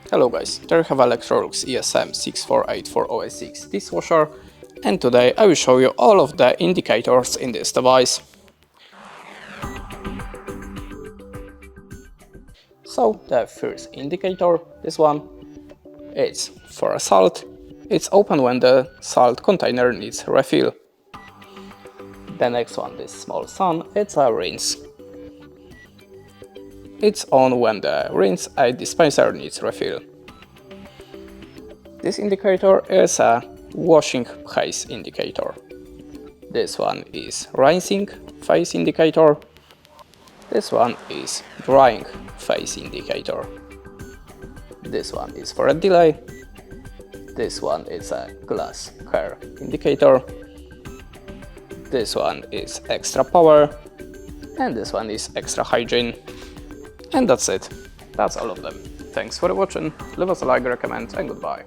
Hello guys, there you have Electrolux ESM64840SX dishwasher, and today I will show you all of the indicators in this device. So the first indicator, this one, it's for a salt. It's open when the salt container needs refill. The next one, this small sun, it's a rinse. It's on when the rinse dispenser needs refill. This indicator is a washing phase indicator. This one is rinsing phase indicator. This one is drying phase indicator. This one is for a delay. This one is a glass care indicator. This one is extra power. And this one is extra hygiene. And that's it. That's all of them. Thanks for watching. Leave us a like, recommend, and goodbye.